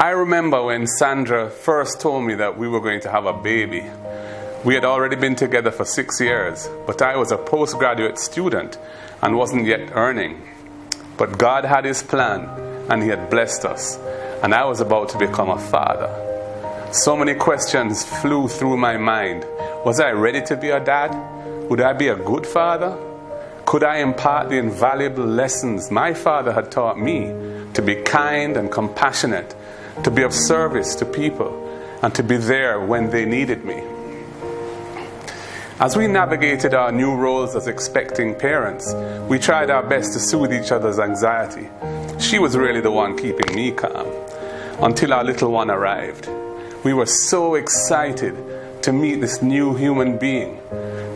I remember when Sandra first told me that we were going to have a baby. We had already been together for 6 years, but I was a postgraduate student and wasn't yet earning. But God had His plan, and He had blessed us, and I was about to become a father. So many questions flew through my mind. Was I ready to be a dad? Would I be a good father? Could I impart the invaluable lessons my father had taught me to be kind and compassionate, to be of service to people, and to be there when they needed me? As we navigated our new roles as expecting parents, we tried our best to soothe each other's anxiety. She was really the one keeping me calm, until our little one arrived. We were so excited to meet this new human being,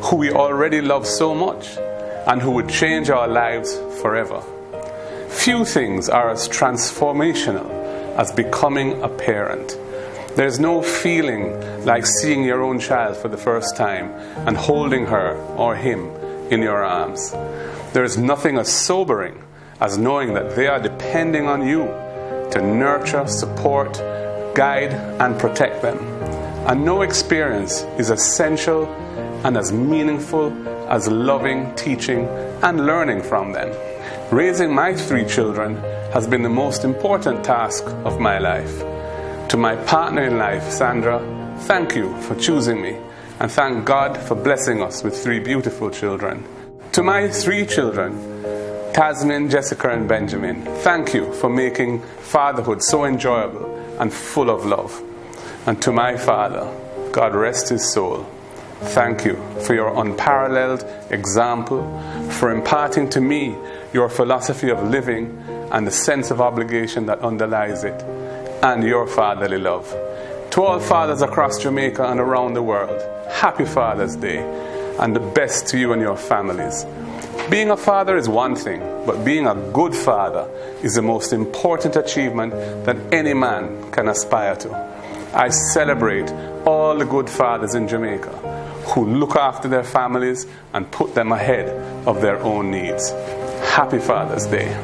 who we already love so much, and who would change our lives forever. Few things are as transformational as becoming a parent. There's no feeling like seeing your own child for the first time and holding her or him in your arms. There is nothing as sobering as knowing that they are depending on you to nurture, support, guide, and protect them. And no experience is essential and as meaningful as loving, teaching, and learning from them. Raising my 3 children has been the most important task of my life. To my partner in life, Sandra, thank you for choosing me, and thank God for blessing us with 3 beautiful children. To my 3 children, Tasmin, Jessica, and Benjamin, thank you for making fatherhood so enjoyable and full of love. And to my father, God rest his soul, thank you for your unparalleled example, for imparting to me your philosophy of living and the sense of obligation that underlies it, and your fatherly love. To all fathers across Jamaica and around the world, happy Father's Day, and the best to you and your families. Being a father is one thing, but being a good father is the most important achievement that any man can aspire to. I celebrate all the good fathers in Jamaica who look after their families and put them ahead of their own needs. Happy Father's Day.